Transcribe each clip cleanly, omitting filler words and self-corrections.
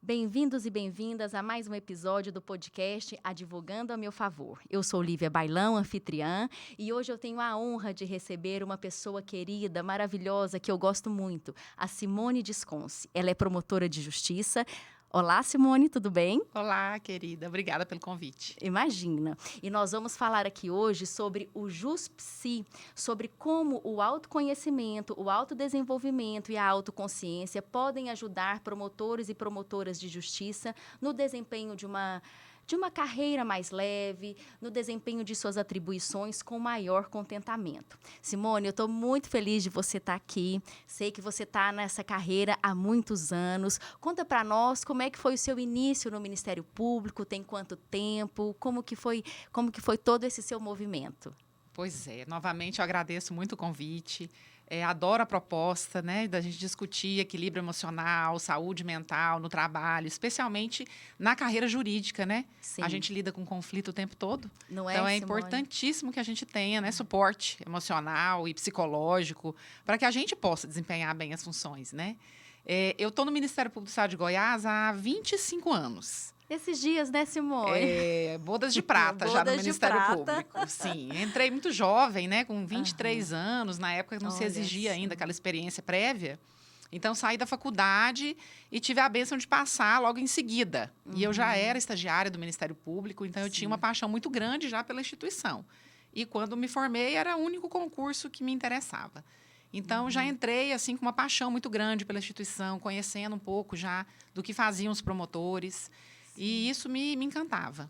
Bem-vindos e bem-vindas a mais um episódio do podcast Advogando a Meu Favor. Eu sou Lívia Bailão, anfitriã, e hoje eu tenho a honra de receber uma pessoa querida, maravilhosa, que eu gosto muito, a Simone Desconce. Ela é promotora de justiça. Olá, Simone, tudo bem? Olá, querida. Obrigada pelo convite. Imagina. E nós vamos falar aqui hoje sobre o JusPsi, sobre como o autoconhecimento, o autodesenvolvimento e a autoconsciência podem ajudar promotores e promotoras de justiça no desempenho de uma carreira mais leve, no desempenho de suas atribuições com maior contentamento. Simone, eu estou muito feliz de você estar aqui. Sei que você está nessa carreira há muitos anos. Conta para nós como é que foi o seu início no Ministério Público, tem quanto tempo, como que foi todo esse seu movimento? Pois é, novamente eu agradeço muito o convite. Adoro a proposta, né, da gente discutir equilíbrio emocional, saúde mental no trabalho, especialmente na carreira jurídica, né? Sim. A gente lida com conflito o tempo todo. Não é, então, é Simone? importantíssimo que a gente tenha, né, suporte emocional e psicológico para que a gente possa desempenhar bem as funções, né? Eu estou no Ministério Público do Estado de Goiás há 25 anos. Esses dias, né, Simone? Bodas de prata já no Bodas de Ministério prata. Público. Sim, entrei muito jovem, né, com 23 anos. Na época não se Olha exigia só. ainda aquela experiência prévia. Então, saí da faculdade e tive a bênção de passar logo em seguida. E eu já era estagiária do Ministério Público, então eu tinha uma paixão muito grande já pela instituição. E quando me formei, era o único concurso que me interessava. Então, já entrei assim com uma paixão muito grande pela instituição, conhecendo um pouco já do que faziam os promotores. E isso me encantava.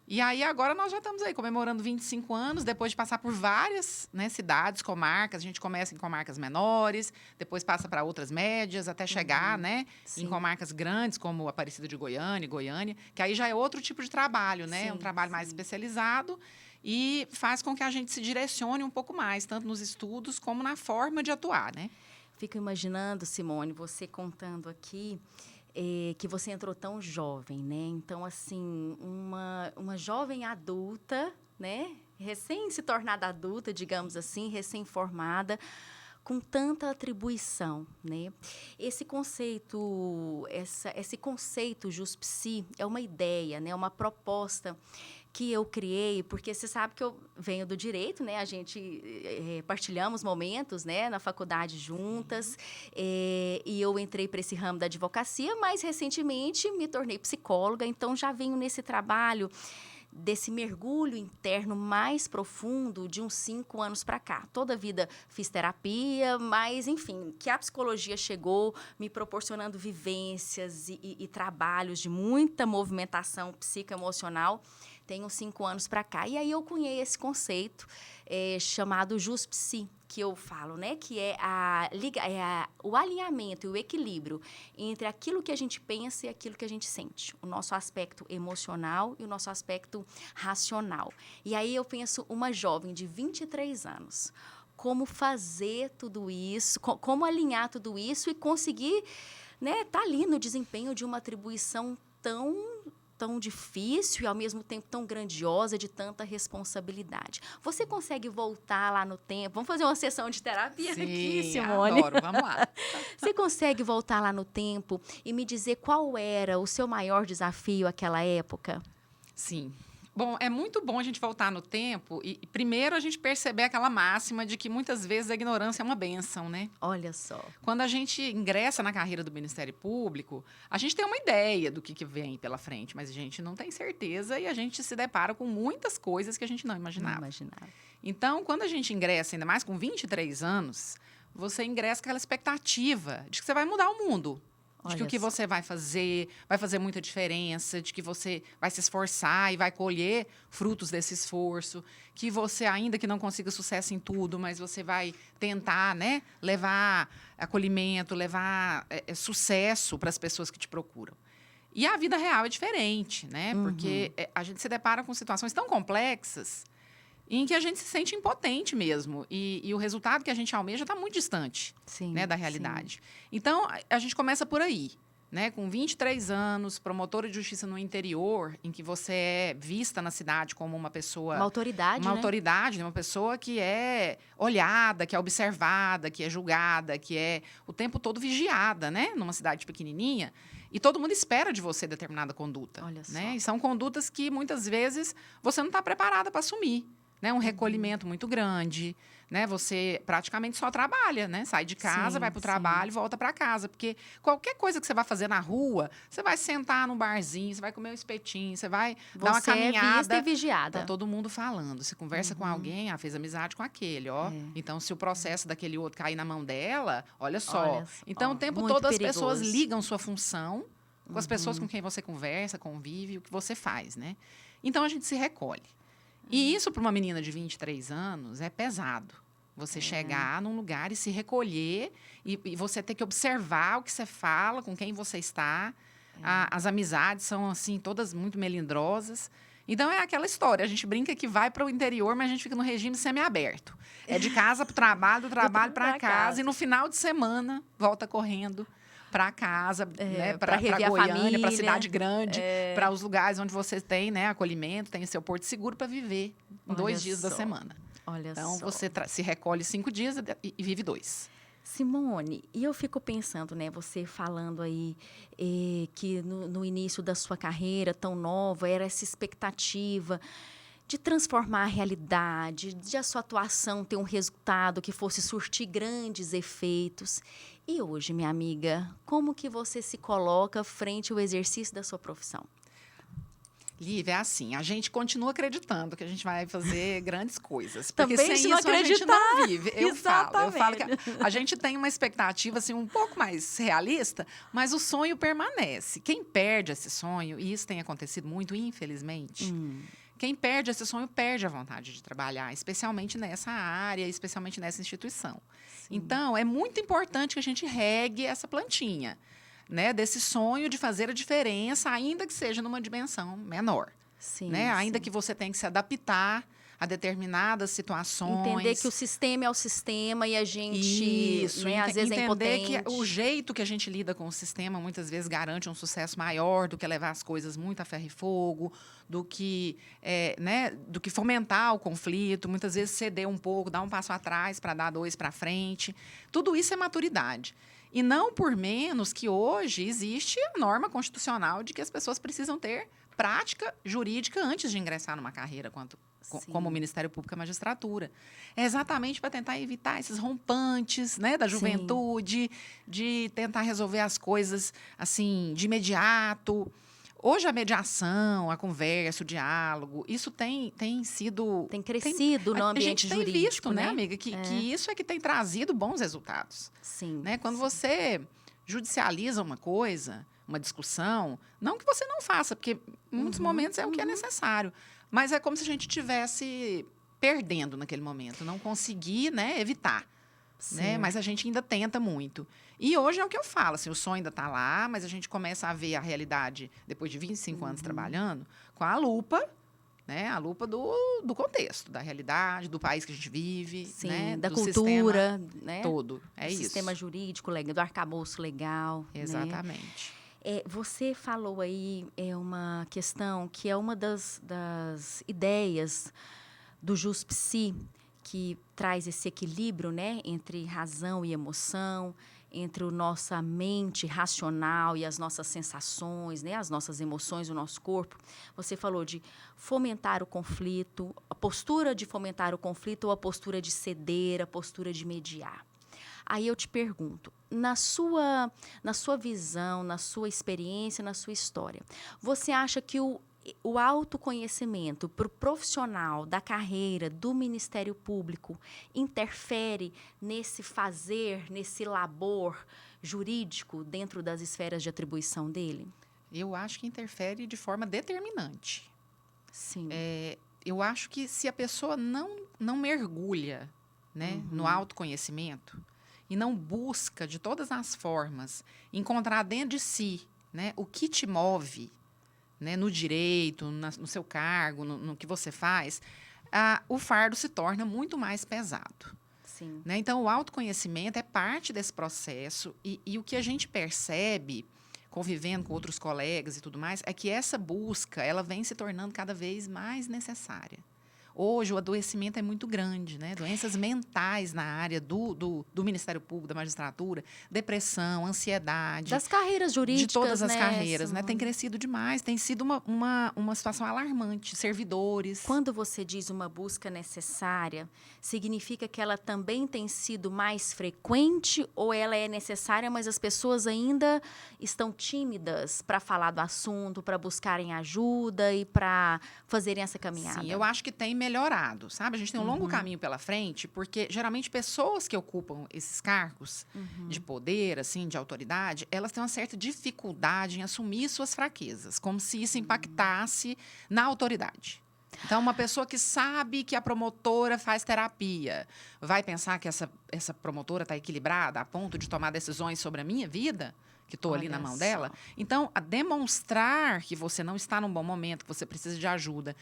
E aí, agora nós já estamos aí comemorando 25 anos, depois de passar por várias, né, cidades, comarcas. A gente começa em comarcas menores, depois passa para outras médias, até chegar, né, em comarcas grandes, como Aparecida de Goiânia, Goiânia, que aí já é outro tipo de trabalho, né? Sim, É um trabalho mais especializado e faz com que a gente se direcione um pouco mais, tanto nos estudos como na forma de atuar, né? Fico imaginando, Simone, você contando aqui que você entrou tão jovem, né? Então, assim, uma jovem adulta, né? Recém se tornada adulta, digamos assim, recém-formada, com tanta atribuição, né? Esse conceito JusPsi é uma ideia, né? Uma proposta que eu criei, porque você sabe que eu venho do direito, né? A gente partilhamos momentos, né, na faculdade juntas, e eu entrei para esse ramo da advocacia, mas recentemente me tornei psicóloga, então já venho nesse trabalho desse mergulho interno mais profundo de uns 5 anos para cá. Toda a vida fiz terapia, mas, enfim, que a psicologia chegou me proporcionando vivências e trabalhos de muita movimentação psicoemocional, tem uns 5 anos para cá. E aí eu cunhei esse conceito chamado JusPsi, que eu falo, né, que é o alinhamento e o equilíbrio entre aquilo que a gente pensa e aquilo que a gente sente, o nosso aspecto emocional e o nosso aspecto racional. E aí eu penso uma jovem de 23 anos, como fazer tudo isso, como alinhar tudo isso e conseguir, né, tá ali no desempenho de uma atribuição tão difícil e, ao mesmo tempo, tão grandiosa, de tanta responsabilidade. Você consegue voltar lá no tempo? Vamos fazer uma sessão de terapia aqui, Simone? Adoro. Vamos lá. Você consegue voltar lá no tempo e me dizer qual era o seu maior desafio naquela época? Sim. Bom, é muito bom a gente voltar no tempo e primeiro a gente perceber aquela máxima de que muitas vezes a ignorância é uma bênção, né? Olha só. Quando a gente ingressa na carreira do Ministério Público, a gente tem uma ideia do que vem pela frente, mas a gente não tem certeza e a gente se depara com muitas coisas que a gente não imaginava. Não imaginava. Então, quando a gente ingressa, ainda mais com 23 anos, você ingressa com aquela expectativa de que você vai mudar o mundo. De que o que você vai fazer muita diferença, de que você vai se esforçar e vai colher frutos desse esforço, que você, ainda que não consiga sucesso em tudo, mas você vai tentar, né, levar acolhimento, levar sucesso para as pessoas que te procuram. E a vida real é diferente, né? Porque a gente se depara com situações tão complexas em que a gente se sente impotente mesmo. E o resultado que a gente almeja está muito distante, né, da realidade. Sim. Então, a gente começa por aí, né? Com 23 anos, promotora de justiça no interior, em que você é vista na cidade como uma pessoa... Uma autoridade, uma autoridade, né? Uma pessoa que é olhada, que é observada, que é julgada, que é o tempo todo vigiada, né? Numa cidade pequenininha. E todo mundo espera de você determinada conduta. Olha só. Né? E são condutas que, muitas vezes, você não está preparada para assumir. Né? Um recolhimento muito grande. Né? Você praticamente só trabalha. Né? Sai de casa, vai para o trabalho e volta para casa. Porque qualquer coisa que você vai fazer na rua, você vai sentar num barzinho, você vai comer um espetinho, você vai dar uma caminhada. É vista e vigiada. Tá todo mundo falando. Você conversa com alguém, fez amizade com aquele, ó. Então, se o processo daquele outro cair na mão dela, olha só. Então, o tempo todo as pessoas ligam sua função com as pessoas com quem você conversa, convive, o que você faz, né? Então, a gente se recolhe. E isso, para uma menina de 23 anos, é pesado. Você chegar num lugar e se recolher e você ter que observar o que você fala, com quem você está. As amizades são, assim, todas muito melindrosas. Então, é aquela história. A gente brinca que vai para o interior, mas a gente fica no regime semiaberto. É de casa para o trabalho, do trabalho para casa. E no final de semana, volta correndo para casa, né, para Goiânia, para a cidade grande, para os lugares onde você tem, né, acolhimento, tem o seu porto seguro para viver 2 dias da semana. Então, você se recolhe 5 dias e vive 2. Simone, e eu fico pensando, né, você falando aí que no início da sua carreira tão nova, era essa expectativa de transformar a realidade, de a sua atuação ter um resultado que fosse surtir grandes efeitos. E hoje, minha amiga, como que você se coloca frente ao exercício da sua profissão? Lívia, é assim, a gente continua acreditando que a gente vai fazer grandes coisas. Porque sem isso a gente não vive. Eu Exatamente. falo que a gente tem uma expectativa assim, um pouco mais realista, mas o sonho permanece. Quem perde esse sonho, e isso tem acontecido muito, infelizmente, quem perde esse sonho perde a vontade de trabalhar, especialmente nessa área, especialmente nessa instituição. Sim. Então, é muito importante que a gente regue essa plantinha. Né, desse sonho de fazer a diferença, ainda que seja numa dimensão menor. Sim, né? Ainda que você tenha que se adaptar a determinadas situações. Entender que o sistema é o sistema e a gente, né, às vezes, é impotente. Entender que o jeito que a gente lida com o sistema, muitas vezes, garante um sucesso maior do que levar as coisas muito a ferro e fogo, do que fomentar o conflito, muitas vezes ceder um pouco, dar um passo atrás para dar 2 para frente. Tudo isso é maturidade. E não por menos que hoje existe a norma constitucional de que as pessoas precisam ter prática jurídica antes de ingressar numa carreira como Ministério Público e Magistratura. É exatamente para tentar evitar esses rompantes, né, da juventude, de tentar resolver as coisas assim de imediato. Hoje a mediação, a conversa, o diálogo, isso tem sido... Tem crescido no ambiente jurídico, A gente tem visto, né, amiga, que isso é que tem trazido bons resultados. Sim. Né? Quando você judicializa uma coisa, uma discussão, não que você não faça, porque em muitos momentos é o que é necessário, mas é como se a gente estivesse perdendo naquele momento, não conseguir, né, evitar. Né? Mas a gente ainda tenta muito. E hoje é o que eu falo, assim, o sonho ainda está lá, mas a gente começa a ver a realidade, depois de 25 anos trabalhando, com a lupa, né? A lupa do contexto, da realidade, do país que a gente vive. Sim, né? Da do cultura. Né? Todo, é isso. Sistema jurídico, do arcabouço legal. Exatamente. Né? Você falou aí uma questão que é uma das ideias do JusPsi, que traz esse equilíbrio, né, entre razão e emoção, entre a nossa mente racional e as nossas sensações, né, as nossas emoções, o nosso corpo. Você falou de fomentar o conflito, a postura de fomentar o conflito ou a postura de ceder, a postura de mediar. Aí eu te pergunto, na sua visão, na sua experiência, na sua história, você acha que o autoconhecimento para o profissional da carreira do Ministério Público interfere nesse fazer, nesse labor jurídico dentro das esferas de atribuição dele? Eu acho que interfere de forma determinante. Sim. Eu acho que se a pessoa não mergulha, né, no autoconhecimento e não busca de todas as formas encontrar dentro de si, né, o que te move, né, no direito, no seu cargo, no que você faz, o fardo se torna muito mais pesado. Sim. Né? Então, o autoconhecimento é parte desse processo e o que a gente percebe, convivendo com outros colegas e tudo mais, é que essa busca ela vem se tornando cada vez mais necessária. Hoje o adoecimento é muito grande, né? Doenças mentais na área do Ministério Público, da magistratura, depressão, ansiedade. Das carreiras jurídicas, de todas as né, carreiras, né? Simone? Tem crescido demais, tem sido uma situação alarmante. Servidores. Quando você diz uma busca necessária, significa que ela também tem sido mais frequente ou ela é necessária, mas as pessoas ainda estão tímidas para falar do assunto, para buscarem ajuda e para fazerem essa caminhada? Sim, eu acho que tem melhorado, sabe? A gente tem um longo caminho pela frente, porque geralmente pessoas que ocupam esses cargos de poder, assim, de autoridade, elas têm uma certa dificuldade em assumir suas fraquezas, como se isso impactasse na autoridade. Então, uma pessoa que sabe que a promotora faz terapia, vai pensar que essa promotora está equilibrada a ponto de tomar decisões sobre a minha vida? Que estou ali na mão dela. Então, a demonstrar que você não está num bom momento, que você precisa de ajuda,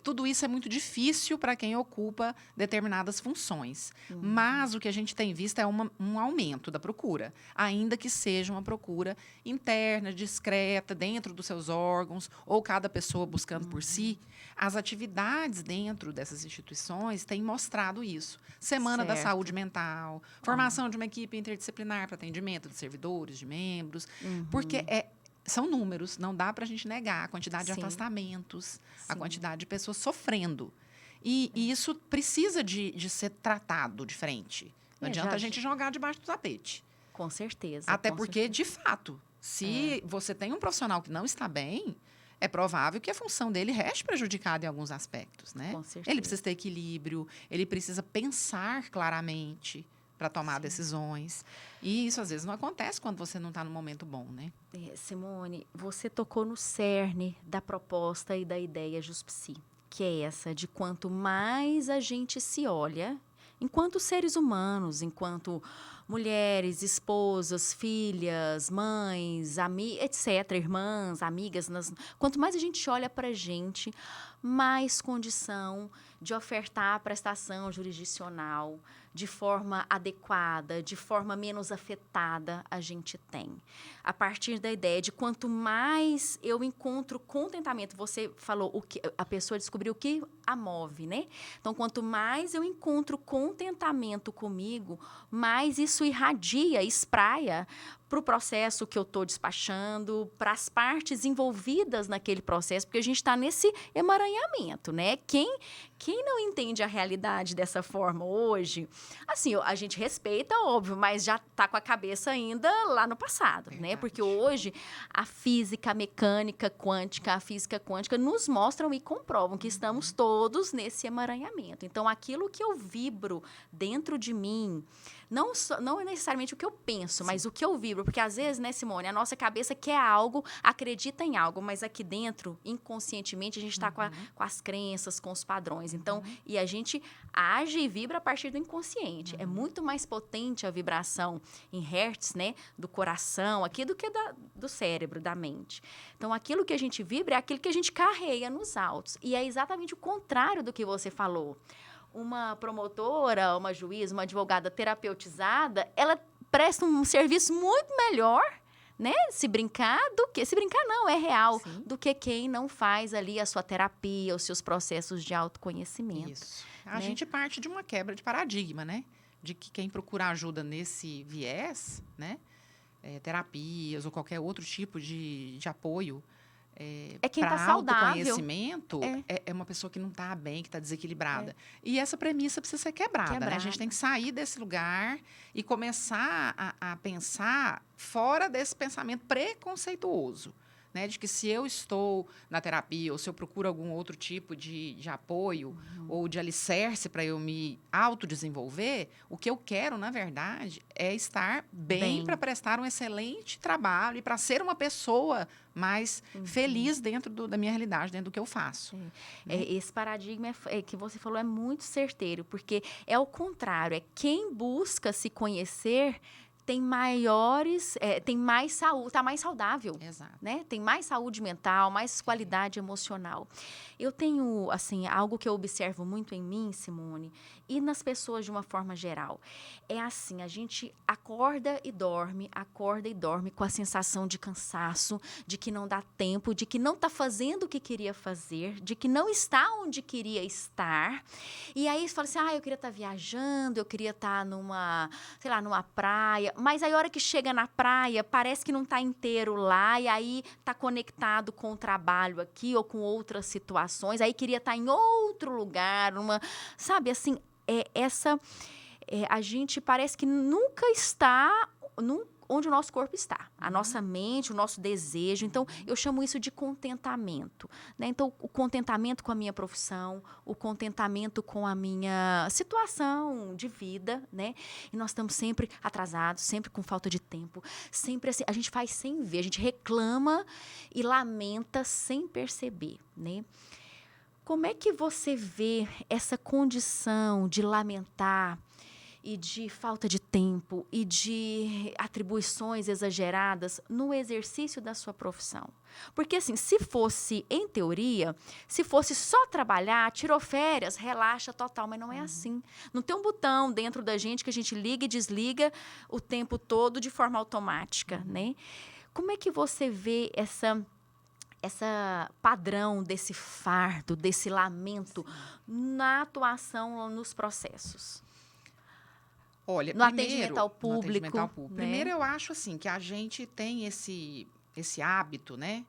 tudo isso é muito difícil para quem ocupa determinadas funções. Mas o que a gente tem visto é um aumento da procura, ainda que seja uma procura interna, discreta, dentro dos seus órgãos, ou cada pessoa buscando por si. As atividades dentro dessas instituições têm mostrado isso. Semana da Saúde Mental, formação de uma equipe interdisciplinar para atendimento de servidores, de membros, porque são números, não dá para a gente negar a quantidade de afastamentos, a quantidade de pessoas sofrendo. E isso precisa de ser tratado de frente. Não adianta a gente jogar debaixo do tapete. Com certeza. Até porque, de fato, se você tem um profissional que não está bem, é provável que a função dele reste prejudicada em alguns aspectos, né? Com certeza. Ele precisa ter equilíbrio, ele precisa pensar claramente para tomar decisões. E isso, às vezes, não acontece quando você não está no momento bom, né? Simone, você tocou no cerne da proposta e da ideia Juspsi, que é essa de quanto mais a gente se olha, enquanto seres humanos, enquanto mulheres, esposas, filhas, mães, etc., irmãs, amigas, quanto mais a gente olha para a gente, mais condição de ofertar a prestação jurisdicional de forma adequada, de forma menos afetada a gente tem. A partir da ideia de quanto mais eu encontro contentamento, você falou, a pessoa descobriu o que a move, né? Então, quanto mais eu encontro contentamento comigo, mais isso irradia, espraia para o processo que eu estou despachando, para as partes envolvidas naquele processo, porque a gente está nesse emaranhamento, né? Quem não entende a realidade dessa forma hoje, assim, a gente respeita, óbvio, mas já está com a cabeça ainda lá no passado, né? Porque hoje a física, a mecânica quântica, a física quântica nos mostram e comprovam que estamos todos nesse emaranhamento. Então, aquilo que eu vibro dentro de mim, não é necessariamente o que eu penso, mas o que eu vibro. Porque, às vezes, né, Simone, a nossa cabeça quer algo, acredita em algo, mas aqui dentro, inconscientemente, a gente está com as crenças, com os padrões. Então, e a gente age e vibra a partir do inconsciente. É muito mais potente a vibração em hertz, né, do coração, aqui, do que do cérebro, da mente. Então, aquilo que a gente vibra é aquilo que a gente carrega nos autos. E é exatamente o contrário do que você falou. Uma promotora, uma juiz, uma advogada terapeutizada, ela presta um serviço muito melhor, né? Se brincar não, é real, do que quem não faz ali a sua terapia, os seus processos de autoconhecimento. Isso. A gente parte de uma quebra de paradigma, né? De que quem procura ajuda nesse viés, né? Terapias ou qualquer outro tipo de apoio, quem está saudável. Autoconhecimento é uma pessoa que não está bem, que está desequilibrada. E essa premissa precisa ser quebrada, né? A gente tem que sair desse lugar e começar a pensar fora desse pensamento preconceituoso, né? De que se eu estou na terapia ou se eu procuro algum outro tipo de apoio ou de alicerce para eu me autodesenvolver, o que eu quero, na verdade, é estar bem para prestar um excelente trabalho e para ser uma pessoa mais feliz dentro da minha realidade, dentro do que eu faço. Esse paradigma que você falou é muito certeiro, porque é o contrário, é quem busca se conhecer tem maiores, tem mais saúde, tá mais saudável. Exato. Né? Tem mais saúde mental, mais qualidade emocional. Eu tenho, assim, algo que eu observo muito em mim, Simone, e nas pessoas de uma forma geral. É assim, a gente acorda e dorme com a sensação de cansaço, de que não dá tempo, de que não está fazendo o que queria fazer, de que não está onde queria estar. E aí você fala assim, eu queria estar viajando, eu queria estar numa, sei lá, numa praia. Mas aí a hora que chega na praia, parece que não está inteiro lá, e aí está conectado com o trabalho aqui ou com outras situações. Aí queria estar em outro lugar, sabe, assim, a gente parece que nunca está onde o nosso corpo está, a nossa mente, o nosso desejo. Então, eu chamo isso de contentamento, né? Então, o contentamento com a minha profissão, o contentamento com a minha situação de vida, né? E nós estamos sempre atrasados, sempre com falta de tempo, sempre assim, a gente faz sem ver, a gente reclama e lamenta sem perceber, né? Como é que você vê essa condição de lamentar e de falta de tempo e de atribuições exageradas no exercício da sua profissão? Porque, assim, se fosse, em teoria, se fosse só trabalhar, tirou férias, relaxa total, mas não é assim. Não tem um botão dentro da gente que a gente liga e desliga o tempo todo de forma automática, né? Como é que você vê essa padrão desse fardo, desse lamento na atuação nos processos? Olha, No atendimento ao público. No atendimento ao público. Né? Primeiro, eu acho assim que a gente tem esse hábito, né,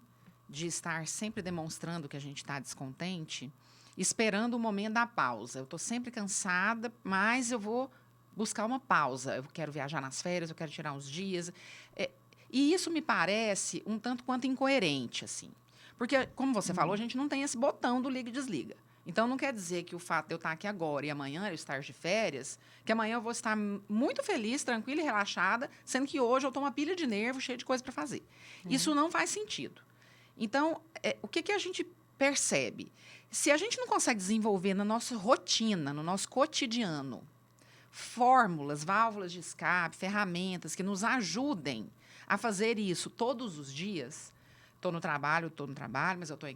de estar sempre demonstrando que a gente está descontente, esperando o momento da pausa. Eu estou sempre cansada, mas eu vou buscar uma pausa. Eu quero viajar nas férias, eu quero tirar uns dias. E isso me parece um tanto quanto incoerente, assim. Porque, como você falou, a gente não tem esse botão do liga e desliga. Então, não quer dizer que o fato de eu estar aqui agora e amanhã eu estar de férias, que amanhã eu vou estar muito feliz, tranquila e relaxada, sendo que hoje eu estou uma pilha de nervo, cheia de coisa para fazer. Isso não faz sentido. Então, o que a gente percebe? Se a gente não consegue desenvolver na nossa rotina, no nosso cotidiano, fórmulas, válvulas de escape, ferramentas que nos ajudem a fazer isso todos os dias. Estou no trabalho, mas eu estou em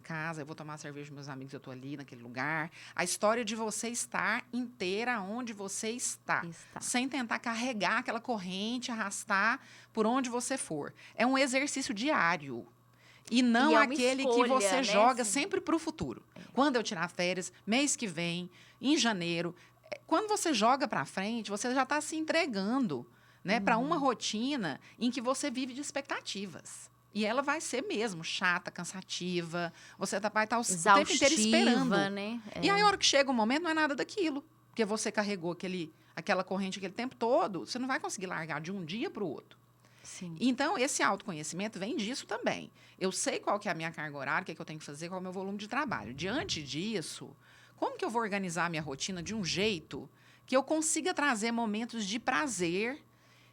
casa, eu vou tomar cerveja com meus amigos, eu estou ali naquele lugar. A história de você estar inteira onde você está, sem tentar carregar aquela corrente, arrastar por onde você for. É um exercício diário. E não aquele escolha, que você joga sempre para o futuro. Quando eu tirar férias, mês que vem, em janeiro. Quando você joga para frente, você já está se entregando, né, para uma rotina em que você vive de expectativas. E ela vai ser mesmo chata, cansativa. Você vai estar o tempo inteiro esperando. Né? E aí, a hora que chega o momento, não é nada daquilo. Porque você carregou aquela corrente aquele tempo todo, você não vai conseguir largar de um dia para o outro. Sim. Então, esse autoconhecimento vem disso também. Eu sei qual que é a minha carga horária, o que é que eu tenho que fazer, qual é o meu volume de trabalho. Diante disso, como que eu vou organizar a minha rotina de um jeito que eu consiga trazer momentos de prazer,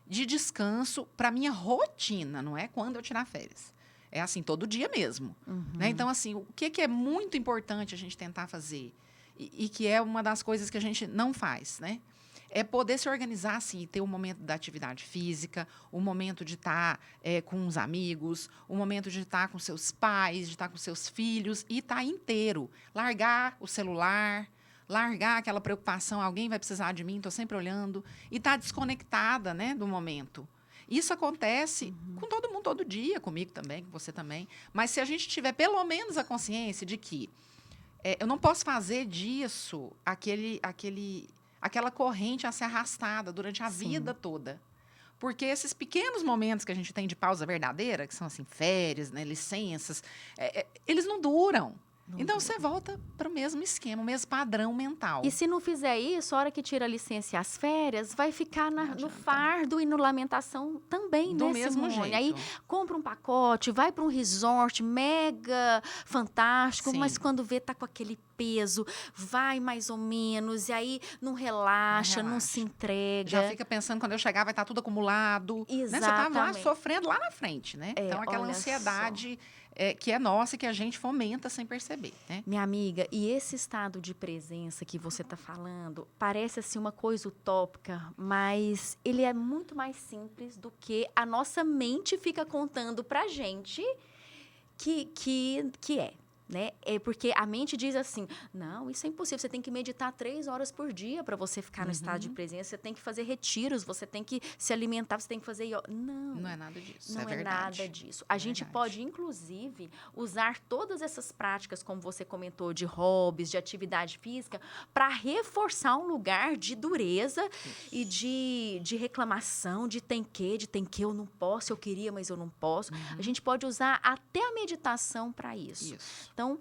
de descanso para minha rotina, não é quando eu tirar férias. É assim, todo dia mesmo. Né? Então, assim, o que é muito importante a gente tentar fazer e que é uma das coisas que a gente não faz, né? É poder se organizar, assim, ter o momento da atividade física, o momento de estar com os amigos, o momento de estar com seus pais, de estar com seus filhos e estar inteiro. Largar o celular, largar aquela preocupação, alguém vai precisar de mim, estou sempre olhando, e estar desconectada, né, do momento. Isso acontece com todo mundo, todo dia, comigo também, com você também. Mas se a gente tiver pelo menos a consciência de que eu não posso fazer disso aquela corrente a ser arrastada durante a vida toda. Porque esses pequenos momentos que a gente tem de pausa verdadeira, que são assim, férias, né, licenças, eles não duram. Então, você volta para o mesmo esquema, o mesmo padrão mental. E se não fizer isso, a hora que tira a licença e as férias, vai ficar no fardo e no lamentação também, do né, mesmo Simone? jeito. Aí, compra um pacote, vai para um resort mega fantástico, Sim. mas quando vê, tá com aquele peso, vai mais ou menos, e aí não relaxa, não se entrega. Já fica pensando, quando eu chegar vai estar tudo acumulado. Né? Você tá lá sofrendo lá na frente, né? Então, aquela ansiedade que é nossa e que a gente fomenta sem perceber, né? Minha amiga, e esse estado de presença que você está falando, parece assim uma coisa utópica, mas ele é muito mais simples do que a nossa mente fica contando pra gente que é. Né? É porque a mente diz assim, não, isso é impossível, você tem que meditar 3 horas por dia para você ficar no estado de presença, você tem que fazer retiros, você tem que se alimentar, você tem que fazer yoga. Não é nada disso, não é nada disso. A gente pode, inclusive, usar todas essas práticas, como você comentou, de hobbies, de atividade física, para reforçar um lugar de dureza e de reclamação, de tem que eu não posso, eu queria, mas eu não posso. A gente pode usar até a meditação para isso. Então,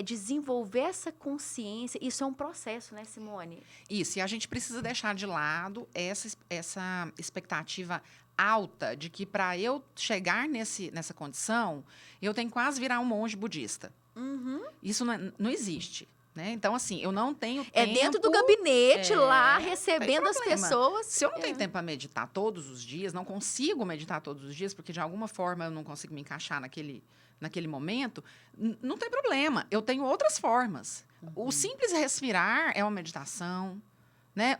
desenvolver essa consciência, isso é um processo, né, Simone? Isso, e a gente precisa deixar de lado essa expectativa alta de que para eu chegar nessa condição, eu tenho que quase virar um monge budista. Isso não existe. Né? Então, assim, eu não tenho tempo... É dentro do gabinete lá, recebendo as pessoas. Se eu não tenho tempo para meditar todos os dias, não consigo meditar todos os dias, porque de alguma forma eu não consigo me encaixar naquele momento, não tem problema. Eu tenho outras formas. O simples respirar é uma meditação. Né?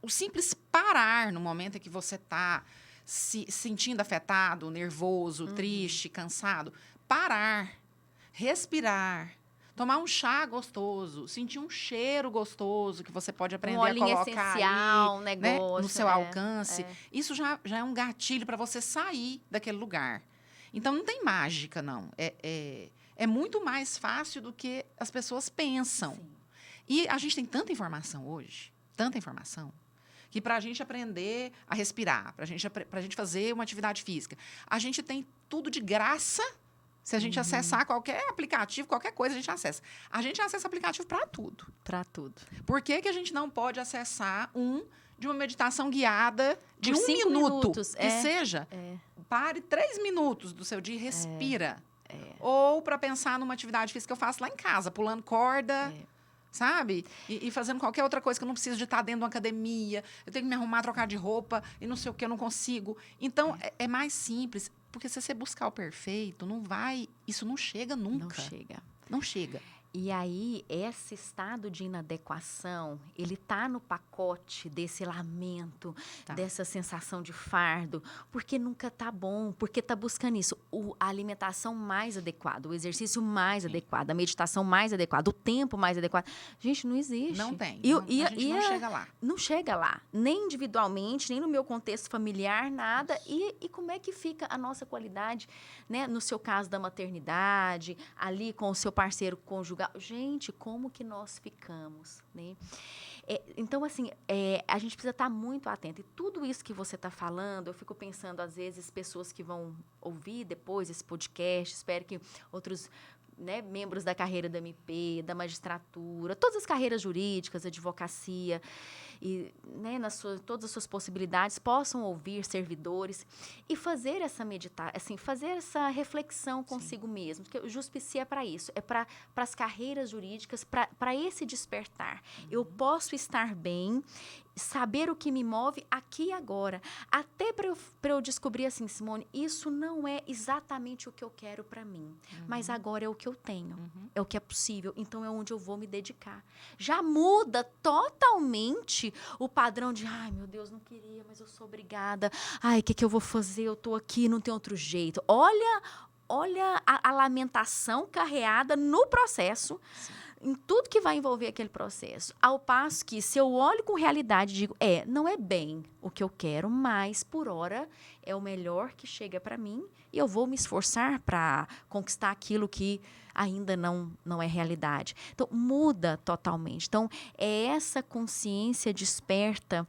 O simples parar no momento em que você está se sentindo afetado, nervoso, triste, cansado. Parar, respirar. Tomar um chá gostoso, sentir um cheiro gostoso que você pode aprender a colocar essencial, ali, negócio, né, no seu alcance. Isso já é um gatilho para você sair daquele lugar. Então, não tem mágica, não. É muito mais fácil do que as pessoas pensam. Sim. E a gente tem tanta informação hoje, que para a gente aprender a respirar, para a gente fazer uma atividade física, a gente tem tudo de graça. Se a gente acessar qualquer aplicativo, qualquer coisa, a gente acessa. A gente acessa aplicativo para tudo. Para tudo. Por que a gente não pode acessar de uma meditação guiada de 1 minuto? Minutos, que seja, pare 3 minutos do seu dia e respira. Ou para pensar numa atividade física que eu faço lá em casa, pulando corda, sabe? E fazendo qualquer outra coisa que eu não preciso de estar dentro de uma academia. Eu tenho que me arrumar, trocar de roupa e não sei o que, eu não consigo. Então, é mais simples. Porque se você buscar o perfeito, isso não chega nunca. Não chega. E aí, esse estado de inadequação, ele tá no pacote desse lamento, dessa sensação de fardo, porque nunca tá bom, porque tá buscando isso. A alimentação mais adequada, o exercício mais adequado, a meditação mais adequada, o tempo mais adequado. Gente, não existe. Não tem. A gente não chega lá. Não chega lá. Nem individualmente, nem no meu contexto familiar, nada. E como é que fica a nossa qualidade, né? No seu caso da maternidade, ali com o seu parceiro conjugal. Gente, como que nós ficamos, né? Então, assim, a gente precisa estar muito atento. E tudo isso que você está falando, eu fico pensando, às vezes, pessoas que vão ouvir depois esse podcast, espero que outros, né, membros da carreira da MP, da magistratura, todas as carreiras jurídicas, advocacia, e, né, todas as suas possibilidades, possam ouvir servidores e fazer essa assim, fazer essa reflexão consigo mesmo, porque o Justicia é para isso, é para as carreiras jurídicas, para esse despertar. Eu posso estar bem, saber o que me move aqui e agora, até para eu descobrir assim, Simone, isso não é exatamente o que eu quero para mim, mas agora é o que eu tenho, é o que é possível, então é onde eu vou me dedicar. Já muda totalmente o padrão de, ai, meu Deus, não queria, mas eu sou obrigada, ai, o que eu vou fazer, eu tô aqui, não tem outro jeito. Olha a lamentação carreada no processo, sim, em tudo que vai envolver aquele processo. Ao passo que, se eu olho com realidade e digo, não é bem o que eu quero, mas, por hora, é o melhor que chega para mim e eu vou me esforçar para conquistar aquilo que ainda não é realidade. Então, muda totalmente. Então, é essa consciência desperta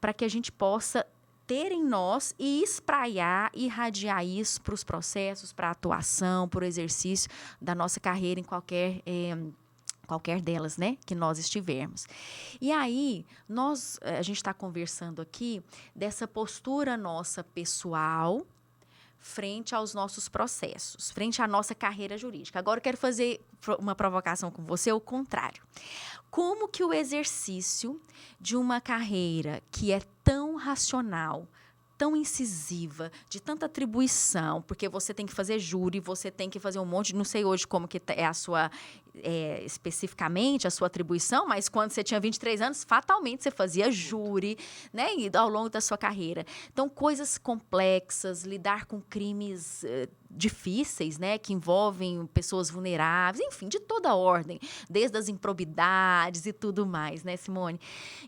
para que a gente possa ter em nós e espraiar, irradiar isso para os processos, para a atuação, para o exercício da nossa carreira em qualquer delas, né, que nós estivermos. E aí, a gente está conversando aqui dessa postura nossa pessoal, frente aos nossos processos, frente à nossa carreira jurídica. Agora eu quero fazer uma provocação com você, o contrário. Como que o exercício de uma carreira que é tão racional, tão incisiva, de tanta atribuição, porque você tem que fazer júri, você tem que fazer um monte, não sei hoje como que é a sua, especificamente a sua atribuição, mas quando você tinha 23 anos, fatalmente você fazia júri, né, e ao longo da sua carreira. Então, coisas complexas, lidar com crimes difíceis, né, que envolvem pessoas vulneráveis, enfim, de toda ordem, desde as improbidades e tudo mais, né, Simone?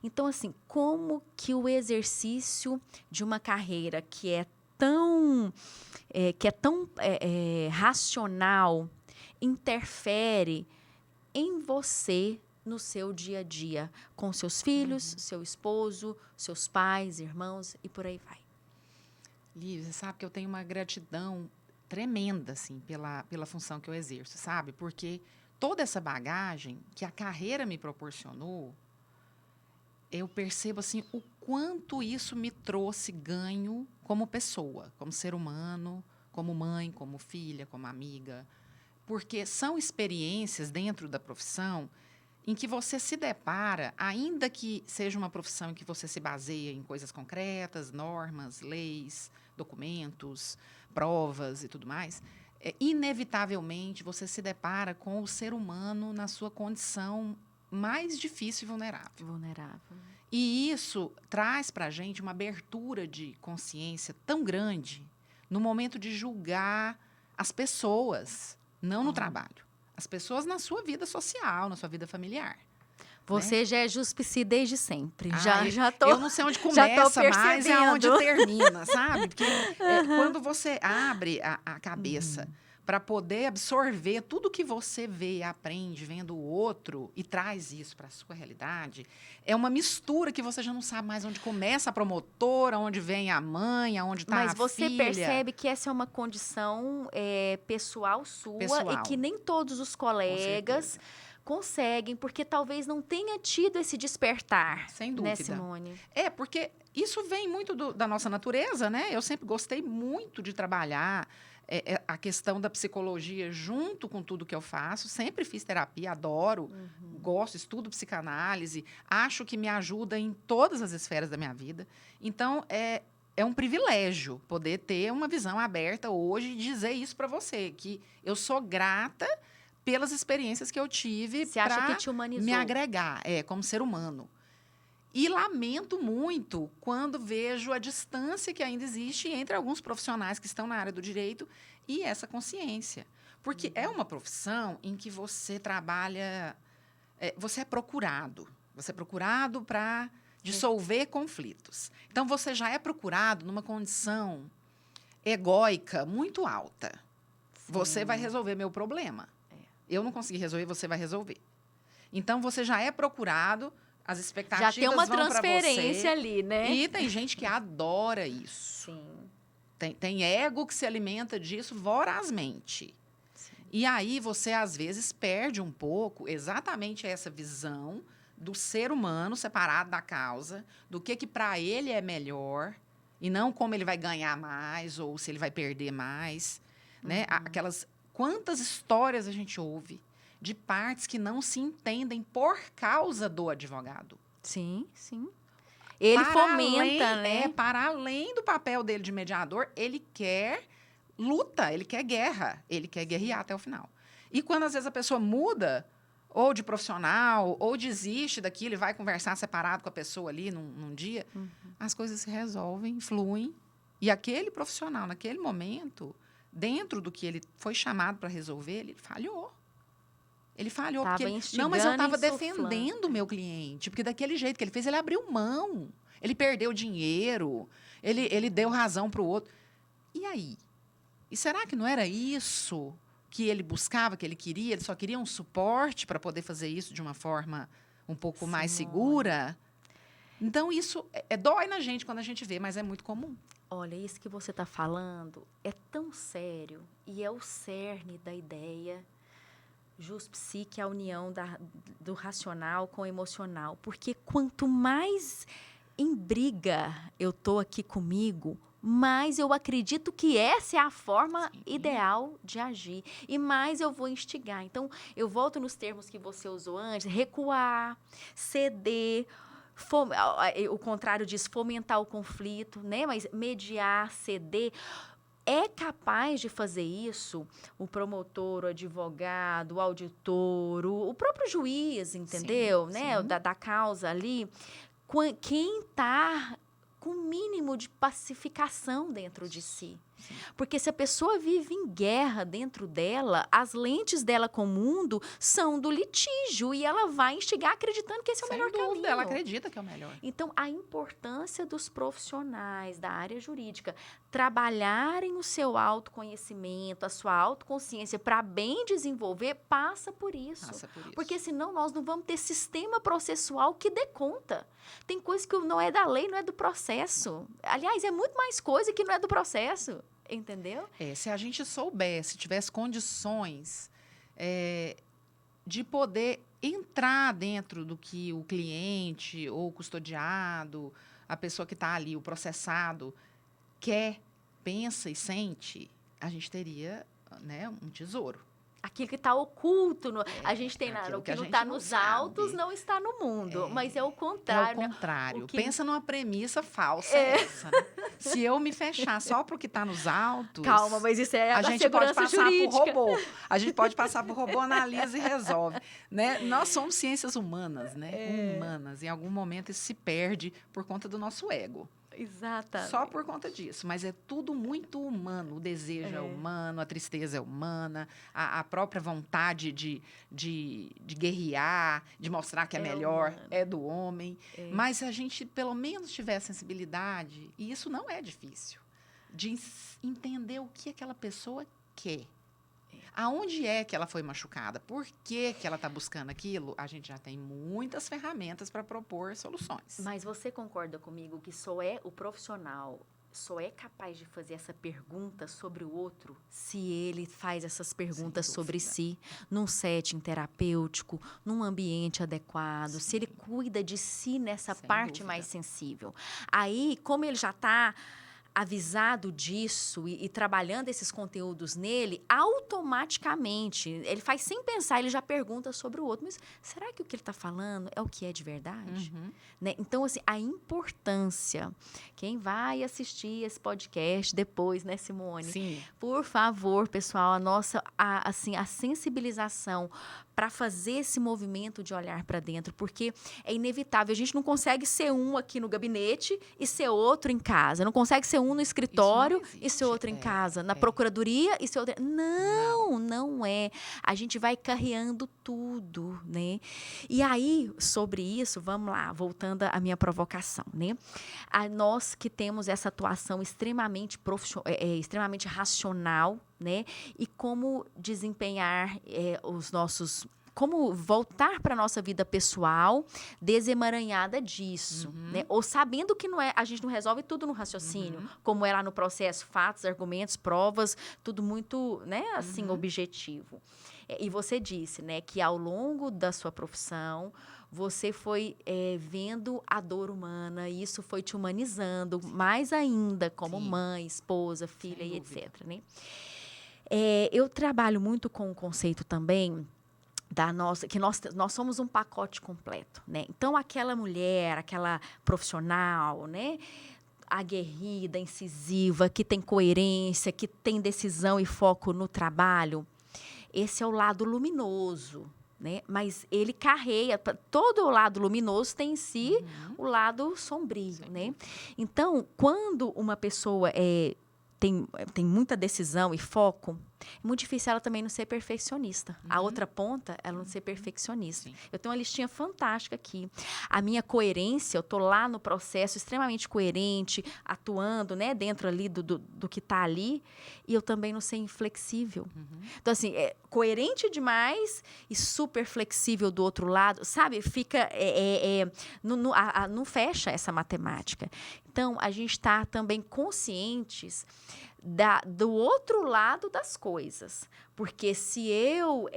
Então, assim, como que o exercício de uma carreira que é tão racional interfere em você no seu dia a dia, com seus filhos, seu esposo, seus pais, irmãos e por aí vai. Lívia, você sabe que eu tenho uma gratidão tremenda, assim, pela função que eu exerço, sabe? Porque toda essa bagagem que a carreira me proporcionou, eu percebo, assim, o quanto isso me trouxe ganho como pessoa, como ser humano, como mãe, como filha, como amiga. Porque são experiências dentro da profissão em que você se depara, ainda que seja uma profissão em que você se baseia em coisas concretas, normas, leis, documentos, provas e tudo mais, inevitavelmente você se depara com o ser humano na sua condição mais difícil e vulnerável. E isso traz para a gente uma abertura de consciência tão grande no momento de julgar as pessoas, não no trabalho. As pessoas na sua vida social, na sua vida familiar. Você, né, já é Juspici desde sempre. Eu não sei onde começa, mas é onde termina, sabe? Porque quando você abre a cabeça para poder absorver tudo que você vê e aprende vendo o outro e traz isso para a sua realidade, é uma mistura que você já não sabe mais onde começa a promotora, onde vem a mãe, aonde está a filha. Mas você percebe que essa é uma condição pessoal sua e que nem todos os colegas conseguem, porque talvez não tenha tido esse despertar. Sem dúvida. Né, Simone? Porque isso vem muito da nossa natureza, né? Eu sempre gostei muito de trabalhar a questão da psicologia junto com tudo que eu faço. Sempre fiz terapia, adoro, gosto, estudo psicanálise, acho que me ajuda em todas as esferas da minha vida. Então, é um privilégio poder ter uma visão aberta hoje e dizer isso para você, que eu sou grata pelas experiências que eu tive para me agregar como ser humano. E lamento muito quando vejo a distância que ainda existe entre alguns profissionais que estão na área do direito e essa consciência. Porque é uma profissão em que você trabalha, você é procurado. Você é procurado para dissolver conflitos. Então, você já é procurado numa condição egóica muito alta. Sim. Você vai resolver meu problema. Eu não consegui resolver, você vai resolver. Então, você já é procurado, as expectativas já tem uma vão transferência ali, né? E tem gente que adora isso. Sim. Tem ego que se alimenta disso vorazmente. Sim. E aí, você, às vezes, perde um pouco exatamente essa visão do ser humano separado da causa, do que para ele é melhor, e não como ele vai ganhar mais ou se ele vai perder mais. Né? Quantas histórias a gente ouve de partes que não se entendem por causa do advogado. Sim, sim. Ele fomenta, né? Para além do papel dele de mediador, ele quer luta, ele quer guerra, ele quer guerrear até o final. E quando, às vezes, a pessoa muda, ou de profissional, ou desiste daquilo e vai conversar separado com a pessoa ali num dia, as coisas se resolvem, fluem. E aquele profissional, naquele momento, dentro do que ele foi chamado para resolver, ele falhou. Ele falhou porque não, mas eu estava defendendo o meu cliente, porque daquele jeito que ele fez, ele abriu mão, ele perdeu dinheiro, ele deu razão para o outro. E aí? E será que não era isso que ele buscava, que ele queria? Ele só queria um suporte para poder fazer isso de uma forma um pouco mais segura? Então, isso dói na gente quando a gente vê, mas é muito comum. Olha, isso que você está falando é tão sério e é o cerne da ideia Juspsi, que é a união do racional com o emocional. Porque quanto mais em briga eu estou aqui comigo, mais eu acredito que essa é a forma ideal de agir. E mais eu vou instigar. Então, eu volto nos termos que você usou antes: recuar, ceder. O contrário disso, fomentar o conflito, né? Mas mediar, ceder. É capaz de fazer isso o promotor, o advogado, o auditor, o próprio juiz, entendeu? Sim, Né? sim. Da causa ali. Quem está com o mínimo de pacificação dentro de si. Sim. Porque se a pessoa vive em guerra dentro dela, as lentes dela com o mundo são do litígio e ela vai instigar acreditando que esse é o melhor caminho. Ela acredita que é o melhor. Então, a importância dos profissionais da área jurídica trabalharem o seu autoconhecimento, a sua autoconsciência para bem desenvolver, passa por isso. Porque senão nós não vamos ter sistema processual que dê conta. Tem coisa que não é da lei, não é do processo. Aliás, é muito mais coisa que não é do processo. Entendeu? Se a gente soubesse, tivesse condições de poder entrar dentro do que o cliente ou o custodiado, a pessoa que está ali, o processado, quer, pensa e sente, a gente teria, né, um tesouro. Aquilo que está oculto. A gente tem o que não está nos autos não está no mundo. Mas é o contrário. É o contrário. Pensa numa premissa falsa essa. Né? Se eu me fechar só para o que está nos autos... Calma, mas isso é a gente pode passar jurídica. por robô. A gente pode passar por robô, analisa e resolve. Né? Nós somos ciências humanas, né? Humanas. Em algum momento isso se perde por conta do nosso ego. Exatamente. Só por conta disso. Mas é tudo muito humano. O desejo é humano, a tristeza é humana, a própria vontade de guerrear, de mostrar que é melhor, humana. É do homem. Mas a gente, pelo menos, tiver a sensibilidade, e isso não é difícil, de entender o que aquela pessoa quer. Aonde é que ela foi machucada? Por que ela está buscando aquilo? A gente já tem muitas ferramentas para propor soluções. Mas você concorda comigo que só é o profissional, só é capaz de fazer essa pergunta sobre o outro se ele faz essas perguntas sobre si, num setting terapêutico, num ambiente adequado, se ele cuida de si nessa parte mais sensível. Aí, como ele já está avisado disso e trabalhando esses conteúdos nele, automaticamente, ele faz sem pensar, ele já pergunta sobre o outro. Mas será que o que ele está falando é o que é de verdade? Né? Então, assim, a importância. Quem vai assistir esse podcast depois, né, Simone? Sim. Por favor, pessoal, a sensibilização para fazer esse movimento de olhar para dentro, porque é inevitável. A gente não consegue ser um aqui no gabinete e ser outro em casa. Não consegue ser um no escritório e ser outro em casa. Na procuradoria e ser outro... Não é. A gente vai carreando tudo, né? E aí, sobre isso, vamos lá, voltando à minha provocação, né? Nós que temos essa atuação extremamente extremamente racional, né? E como desempenhar como voltar para a nossa vida pessoal desemaranhada disso, né? Ou sabendo que a gente não resolve tudo no raciocínio, como é lá no processo, fatos, argumentos, provas, tudo muito, né, assim, objetivo. E você disse, né, que ao longo da sua profissão, você foi vendo a dor humana e isso foi te humanizando mais ainda como mãe, esposa, filha e etc. Né? Eu trabalho muito com o conceito também que nós somos um pacote completo, né? Então, aquela mulher, aquela profissional, né? Aguerrida, incisiva, que tem coerência, que tem decisão e foco no trabalho, esse é o lado luminoso, né? Mas ele carrega, todo o lado luminoso tem em si o lado sombrio, né? Então, quando uma pessoa tem muita decisão e foco, é muito difícil ela também não ser perfeccionista. A outra ponta, ela não ser perfeccionista. Eu tenho uma listinha fantástica aqui. A minha coerência, eu estou lá no processo extremamente coerente, atuando, né, dentro ali do que está ali, e eu também não ser inflexível. Então, assim, coerente demais e super flexível do outro lado, sabe? Fica... não fecha essa matemática. Então, a gente está também conscientes do outro lado das coisas. Porque se eu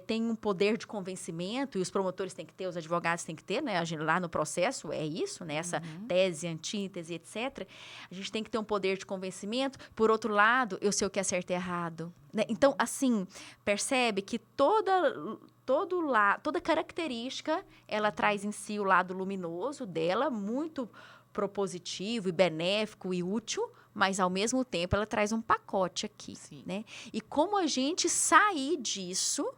tenho um poder de convencimento, e os promotores têm que ter, os advogados têm que ter, né? Lá no processo é isso, né? Essa tese, antítese, etc. A gente tem que ter um poder de convencimento. Por outro lado, eu sei o que é certo e errado. Né? Então, assim, percebe que toda característica, ela traz em si o lado luminoso dela, muito propositivo e benéfico e útil, mas, ao mesmo tempo, ela traz um pacote aqui, né? E como a gente sair disso,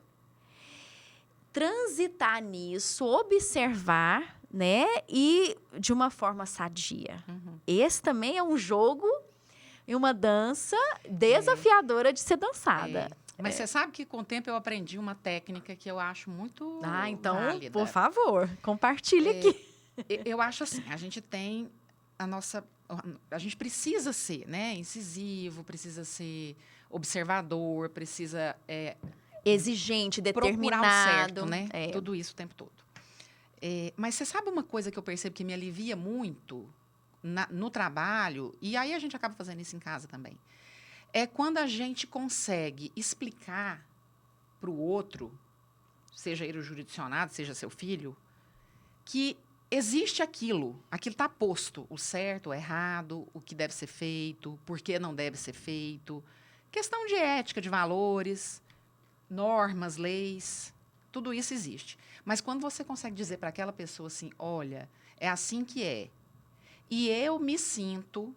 transitar nisso, observar, né? E de uma forma sadia. Esse também é um jogo e uma dança desafiadora de ser dançada. Mas você sabe que, com o tempo, eu aprendi uma técnica que eu acho muito então, válida. por favor, compartilhe aqui. Eu acho assim, a gente tem a gente precisa ser, né, incisivo, precisa ser observador, precisa exigente, determinado, procurar o certo, né? Tudo isso o tempo todo. Mas você sabe uma coisa que eu percebo que me alivia muito no trabalho, e aí a gente acaba fazendo isso em casa também, é quando a gente consegue explicar para o outro, seja ele o jurisdicionado, seja seu filho, que existe aquilo está posto, o certo, o errado, o que deve ser feito, por que não deve ser feito, questão de ética, de valores, normas, leis, tudo isso existe. Mas quando você consegue dizer para aquela pessoa assim, olha, é assim que é, e eu me sinto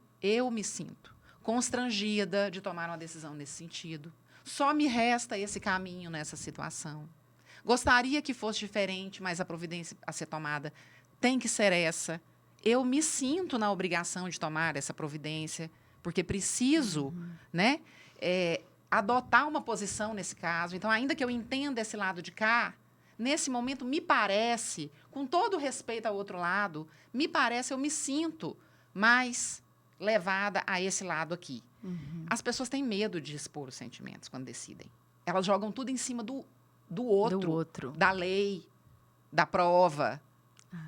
constrangida de tomar uma decisão nesse sentido, só me resta esse caminho nessa situação. Gostaria que fosse diferente, mas a providência a ser tomada tem que ser essa. Eu me sinto na obrigação de tomar essa providência, porque preciso, né, adotar uma posição nesse caso. Então, ainda que eu entenda esse lado de cá, nesse momento, me parece, com todo o respeito ao outro lado, eu me sinto mais levada a esse lado aqui. As pessoas têm medo de expor os sentimentos quando decidem. Elas jogam tudo em cima do outro, da lei, da prova,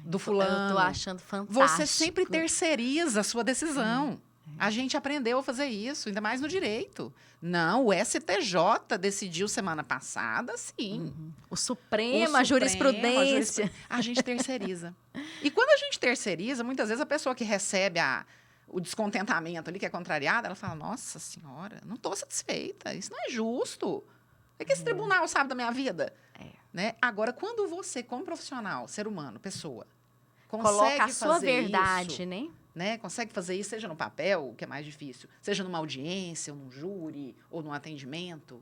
do fulano. Eu tô achando fantástico. Você sempre terceiriza a sua decisão. A gente aprendeu a fazer isso, ainda mais no direito. Não, o STJ decidiu semana passada, sim. O Supremo, a jurisprudência. A gente terceiriza. E quando a gente terceiriza, muitas vezes a pessoa que recebe o descontentamento ali, que é contrariada, ela fala, nossa senhora, não estou satisfeita, isso não é justo. O que esse tribunal sabe da minha vida? Né? Agora, quando você, como profissional, ser humano, pessoa, consegue coloca a sua fazer verdade, isso, né? Consegue fazer isso, seja no papel, que é mais difícil, seja numa audiência, ou num júri, ou num atendimento,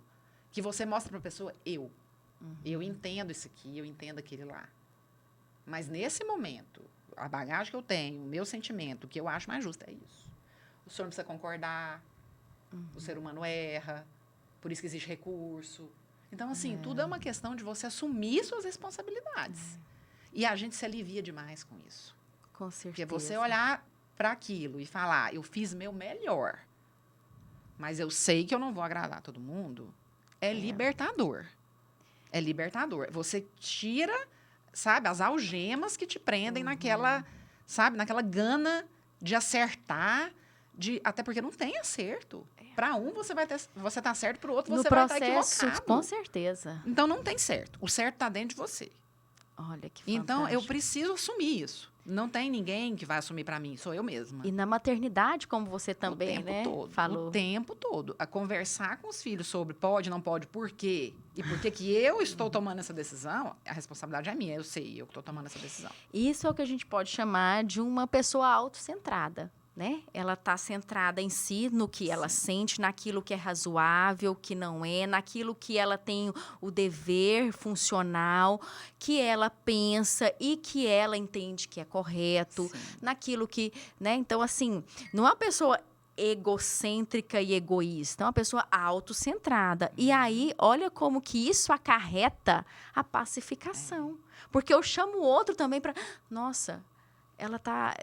que você mostra para a pessoa, eu entendo isso aqui, eu entendo aquele lá. Mas, nesse momento, a bagagem que eu tenho, o meu sentimento, o que eu acho mais justo é isso. O senhor não precisa concordar, o ser humano erra, por isso que existe recurso. Então, assim, tudo é uma questão de você assumir suas responsabilidades. E a gente se alivia demais com isso. Com certeza. Porque você olhar para aquilo e falar, eu fiz meu melhor, mas eu sei que eu não vou agradar todo mundo, é libertador. É libertador. Você tira, sabe, as algemas que te prendem naquela gana de acertar, até porque não tem acerto. Para um, você tá certo, para o outro, você vai estar equivocado. Com certeza. Então, não tem certo. O certo está dentro de você. Olha que fantástico. Então, eu preciso assumir isso. Não tem ninguém que vai assumir para mim, sou eu mesma. E na maternidade, como você também, falou. O tempo todo. A conversar com os filhos sobre pode, não pode, por quê. E por que eu estou tomando essa decisão, a responsabilidade é minha, eu sei, eu que estou tomando essa decisão. Isso é o que a gente pode chamar de uma pessoa autocentrada. Né? Ela está centrada em si, no que ela sente, naquilo que é razoável, que não é, naquilo que ela tem o dever funcional, que ela pensa e que ela entende que é correto, naquilo que, né? Então, assim, não é uma pessoa egocêntrica e egoísta, é uma pessoa autocentrada. E aí, olha como que isso acarreta a pacificação. Porque eu chamo o outro também para, nossa, ela tá...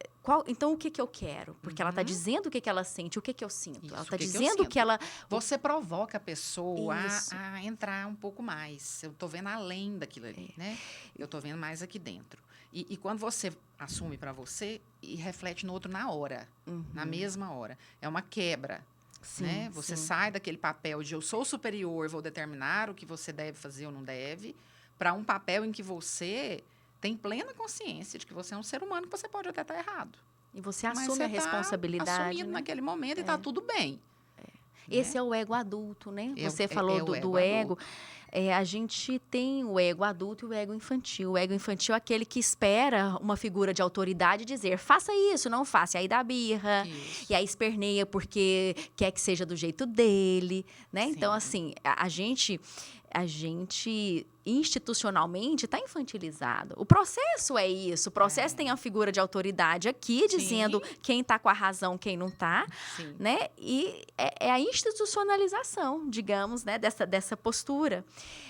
Então, o que eu quero? Porque ela está dizendo o que ela sente, o que eu sinto. Isso, ela está dizendo que ela... Você provoca a pessoa a entrar um pouco mais. Eu estou vendo além daquilo ali, né? Eu estou vendo mais aqui dentro. E quando você assume para você e reflete no outro na hora, na mesma hora. É uma quebra. Sim, né? Você sim. sai daquele papel de eu sou superior, vou determinar o que você deve fazer ou não deve, para um papel em que você tem plena consciência de que você é um ser humano, que você pode até estar errado. E você Mas assume você a está responsabilidade, assumindo né? naquele momento e está tudo bem. Esse Né? é o ego adulto, né? É, Você falou o do ego ego. adulto. A gente tem o ego adulto e o ego infantil. O ego infantil é aquele que espera uma figura de autoridade dizer, faça isso, não faça. E aí dá birra, e Isso. aí esperneia porque quer que seja do jeito dele, né? Então, Sim. assim, a gente institucionalmente está infantilizado. O processo é isso. O processo tem a figura de autoridade aqui, dizendo Sim. quem está com a razão, quem não está, Sim. né? E é a institucionalização, digamos, né? Dessa postura.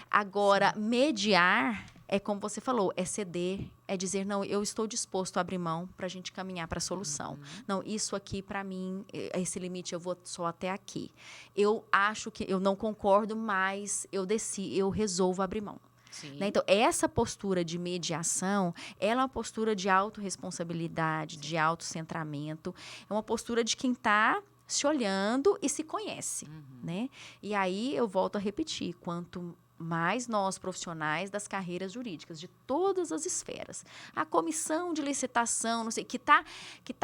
Agora, mediar é como você falou, é ceder, é dizer, não, eu estou disposto a abrir mão para a gente caminhar para a solução. Não, isso aqui, para mim, esse limite eu vou só até aqui. Eu acho que eu não concordo, mas eu resolvo abrir mão. Sim. Né? Então, essa postura de mediação, ela é uma postura de autorresponsabilidade, de autocentramento, é uma postura de quem está se olhando e se conhece, né? E aí, eu volto a repetir, quanto mais nós, profissionais das carreiras jurídicas, de todas as esferas, a comissão de licitação, não sei, que tá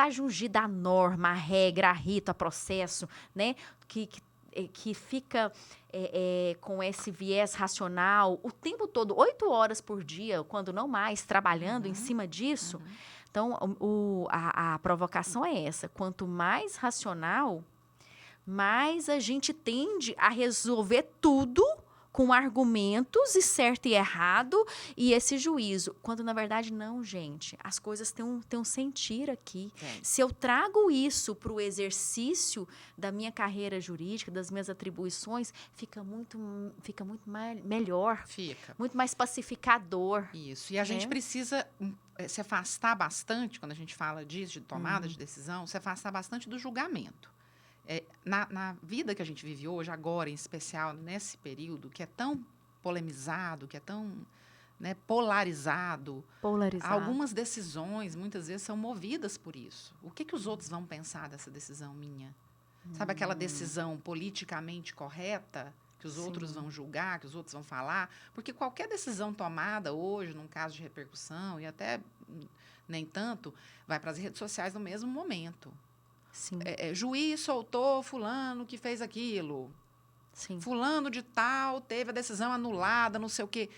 jungida a norma, a regra, a rito, a processo, né? Que fica com esse viés racional o tempo todo, 8 horas por dia, quando não mais, trabalhando em cima disso. Então, a provocação é essa. Quanto mais racional, mais a gente tende a resolver tudo com argumentos e certo e errado e esse juízo. Quando, na verdade, não, gente. As coisas têm um sentir aqui. Se eu trago isso para o exercício da minha carreira jurídica, das minhas atribuições, fica muito melhor. Fica. Muito mais pacificador. Isso. E a gente precisa se afastar bastante, quando a gente fala disso, de tomada de decisão, se afastar bastante do julgamento. Na vida que a gente vive hoje, agora, em especial, nesse período, que é tão polemizado, que é tão polarizado, algumas decisões, muitas vezes, são movidas por isso. O que os outros vão pensar dessa decisão minha? Sabe aquela decisão politicamente correta, que os outros vão julgar, que os outros vão falar? Porque qualquer decisão tomada hoje, num caso de repercussão, e até nem tanto, vai para as redes sociais no mesmo momento. Sim. Juiz soltou fulano que fez aquilo. Sim. Fulano de tal teve a decisão anulada, não sei o quê.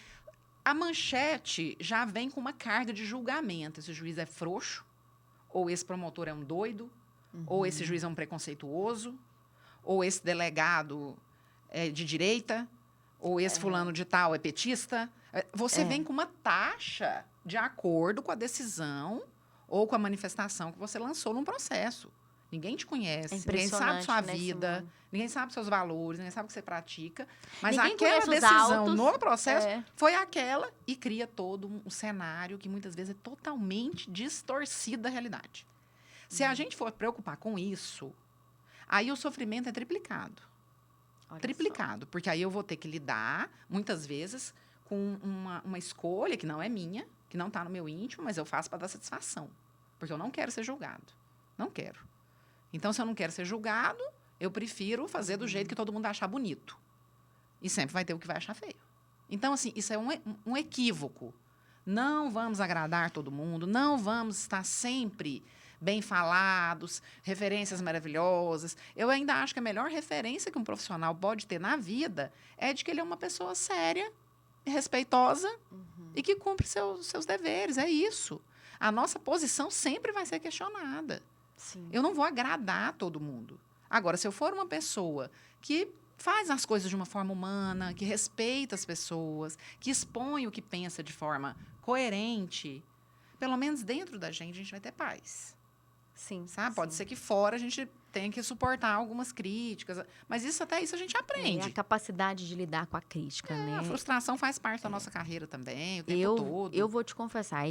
A manchete já vem com uma carga de julgamento. Esse juiz é frouxo, ou esse promotor é um doido, ou esse juiz é um preconceituoso, ou esse delegado é de direita, ou esse fulano de tal é petista. Você vem com uma taxa de acordo com a decisão ou com a manifestação que você lançou num processo. Ninguém te conhece, ninguém sabe sua vida, ninguém sabe seus valores, ninguém sabe o que você pratica. Mas ninguém aquela decisão no processo foi aquela e cria todo um cenário que muitas vezes é totalmente distorcido da realidade. Se a gente for preocupar com isso, aí o sofrimento é triplicado. Triplicado, porque aí eu vou ter que lidar, muitas vezes, com uma escolha que não é minha, que não está no meu íntimo, mas eu faço para dar satisfação. Porque eu não quero ser julgado. Não quero. Então, se eu não quero ser julgado, eu prefiro fazer do jeito que todo mundo achar bonito. E sempre vai ter o que vai achar feio. Então, assim, isso é um equívoco. Não vamos agradar todo mundo, não vamos estar sempre bem falados, referências maravilhosas. Eu ainda acho que a melhor referência que um profissional pode ter na vida é de que ele é uma pessoa séria, respeitosa e que cumpre seus deveres. É isso. A nossa posição sempre vai ser questionada. Sim. Eu não vou agradar todo mundo. Agora, se eu for uma pessoa que faz as coisas de uma forma humana, que respeita as pessoas, que expõe o que pensa de forma coerente, pelo menos dentro da gente, a gente vai ter paz. Sim. Sabe? Pode ser que fora a gente tenha que suportar algumas críticas, mas até isso a gente aprende. A capacidade de lidar com a crítica, né? A frustração faz parte da nossa carreira também, o tempo todo. Eu vou te confessar,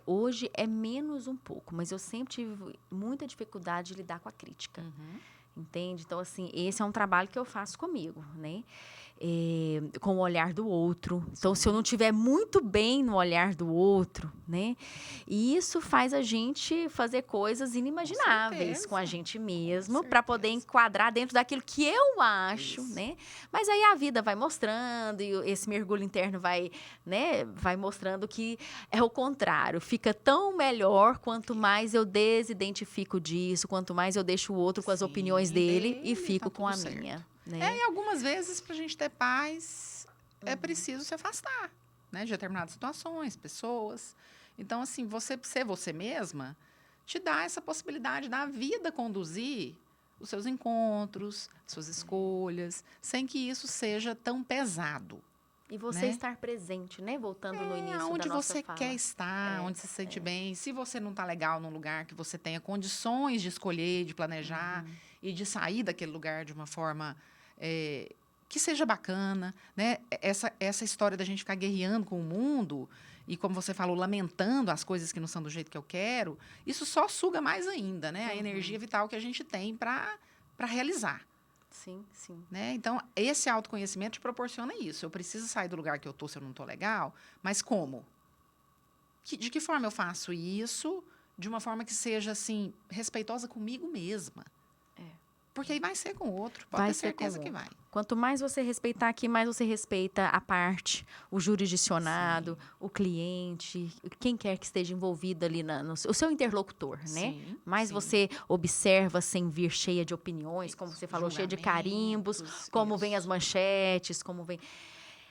hoje é menos um pouco, mas eu sempre tive muita dificuldade de lidar com a crítica. Entende? Então, assim, esse é um trabalho que eu faço comigo, né? com o olhar do outro. Então, se eu não estiver muito bem no olhar do outro, né? E isso faz a gente fazer coisas inimagináveis com a gente mesmo, para poder enquadrar dentro daquilo que eu acho, né? Mas aí a vida vai mostrando, e esse mergulho interno vai, né, vai mostrando que é o contrário. Fica tão melhor quanto mais eu desidentifico disso, quanto mais eu deixo o outro com as opiniões dele e fico com a minha. Né? E algumas vezes, para a gente ter paz, é preciso se afastar, né, de determinadas situações, pessoas. Então, assim, você ser você mesma te dá essa possibilidade da vida conduzir os seus encontros, suas escolhas, sem que isso seja tão pesado. E você estar presente, né? Voltando no início onde da nossa você fala. quer estar, onde se sente bem. Se você não está legal num lugar que você tenha condições de escolher, de planejar e de sair daquele lugar de uma forma que seja bacana, né? Essa história da gente ficar guerreando com o mundo e, como você falou, lamentando as coisas que não são do jeito que eu quero, isso só suga mais ainda, né? A energia vital que a gente tem para realizar. Sim, sim. Né? Então, esse autoconhecimento te proporciona isso. Eu preciso sair do lugar que eu estou se eu não estou legal, mas como? De que forma eu faço isso de uma forma que seja, assim, respeitosa comigo mesma? Porque aí vai ser com o outro, pode ter certeza que vai. Quanto mais você respeitar aqui, mais você respeita a parte, o jurisdicionado, o cliente, quem quer que esteja envolvido ali, o seu interlocutor, né? Mais você observa sem vir cheia de opiniões, como você falou, cheia de carimbos, como vem as manchetes, como vem...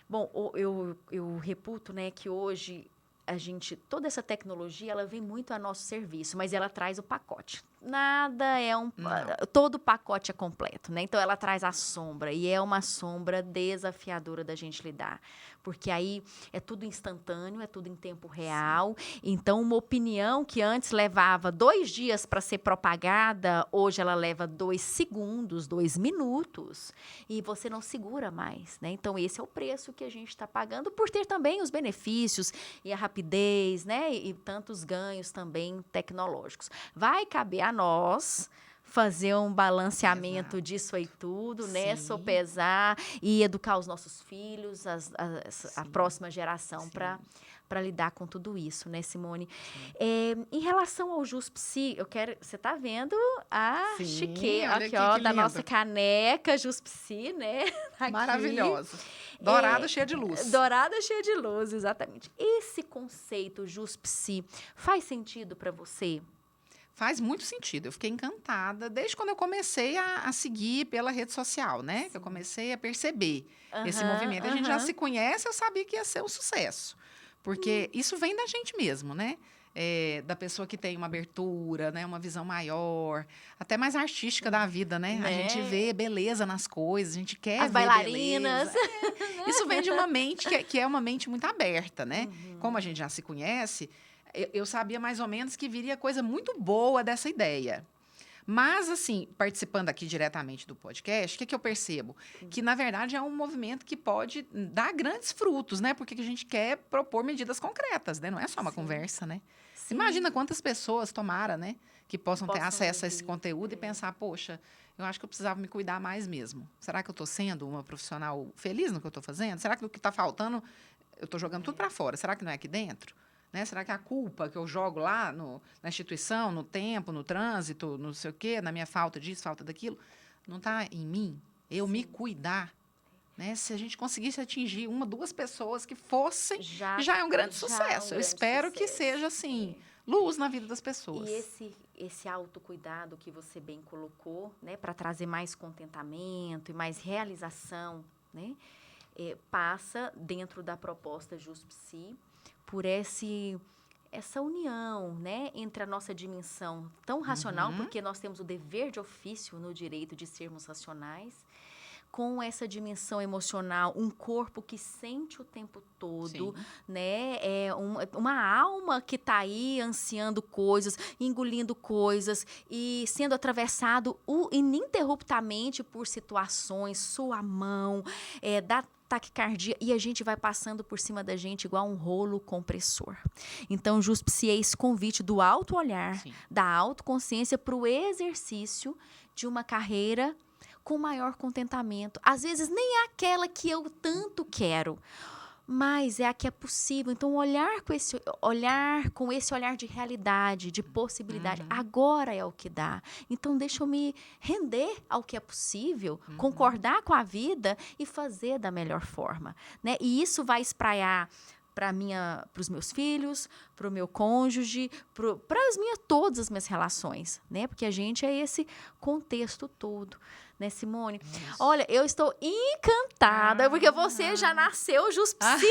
Bom, eu reputo, né, que hoje toda essa tecnologia, ela vem muito a nosso serviço, mas ela traz o pacote. Nada é todo o pacote é completo, né? Então, ela traz a sombra, e é uma sombra desafiadora da gente lidar. Porque aí é tudo instantâneo, é tudo em tempo real. Então, uma opinião que antes levava 2 dias para ser propagada, hoje ela leva 2 segundos, 2 minutos, e você não segura mais, né? Então, esse é o preço que a gente está pagando por ter também os benefícios e a rapidez, né? E tantos ganhos também tecnológicos. Vai caber a nós fazer um balanceamento disso aí tudo, né? Sopesar e educar os nossos filhos, a próxima geração para lidar com tudo isso, né, Simone? Em relação ao JusPsi, você tá vendo a chique aqui, ó, da nossa caneca JusPsi, né? Aqui. Maravilhosa. Dourada, cheia de luz. Dourada, cheia de luz, exatamente. Esse conceito JusPsi faz sentido para você? Faz muito sentido. Eu fiquei encantada desde quando eu comecei a seguir pela rede social, né? Que eu comecei a perceber esse movimento. A gente já se conhece, eu sabia que ia ser um sucesso. Porque isso vem da gente mesmo, né? Da pessoa que tem uma abertura, né? Uma visão maior, até mais artística da vida, né? A gente vê beleza nas coisas, a gente quer as ver bailarinas. Isso vem de uma mente que é uma mente muito aberta, né? Como a gente já se conhece, eu sabia mais ou menos que viria coisa muito boa dessa ideia. Mas, assim, participando aqui diretamente do podcast, o que eu percebo? Que, na verdade, é um movimento que pode dar grandes frutos, né? Porque a gente quer propor medidas concretas, né? Não é só uma conversa, né? Sim. Imagina quantas pessoas, tomara, né? Que possam ter acesso a esse conteúdo e pensar, poxa, eu acho que eu precisava me cuidar mais mesmo. Será que eu estou sendo uma profissional feliz no que eu estou fazendo? Será que o que está faltando, eu estou jogando tudo para fora? Será que não é aqui dentro? Né? Será que a culpa que eu jogo lá na instituição, no tempo, no trânsito, não sei o quê, na minha falta disso, falta daquilo, não está em mim? Eu me cuidar. Né? Se a gente conseguisse atingir 1, 2 pessoas que fossem, já é um grande sucesso. Eu espero que seja, assim, luz na vida das pessoas. E esse autocuidado que você bem colocou, né, para trazer mais contentamento e mais realização, né, passa dentro da proposta JusPsi por essa união, né, entre a nossa dimensão tão racional, porque nós temos o dever de ofício no direito de sermos racionais, com essa dimensão emocional, um corpo que sente o tempo todo, né? Uma alma que está aí ansiando coisas, engolindo coisas e sendo atravessado ininterruptamente por situações, sua mão, da taquicardia, e a gente vai passando por cima da gente igual um rolo compressor. Então, JusPsi é esse convite do auto-olhar, da autoconsciência para o exercício de uma carreira com maior contentamento. Às vezes nem é aquela que eu tanto quero, mas é a que é possível. Então, olhar com esse olhar de realidade, de possibilidade, agora é o que dá. Então, deixa eu me render ao que é possível, concordar com a vida e fazer da melhor forma, né? E isso vai espraiar para os meus filhos, para o meu cônjuge, para todas as minhas relações, né? Porque a gente é esse contexto todo, né, Simone? Olha, eu estou encantada, porque você já nasceu Juspsi.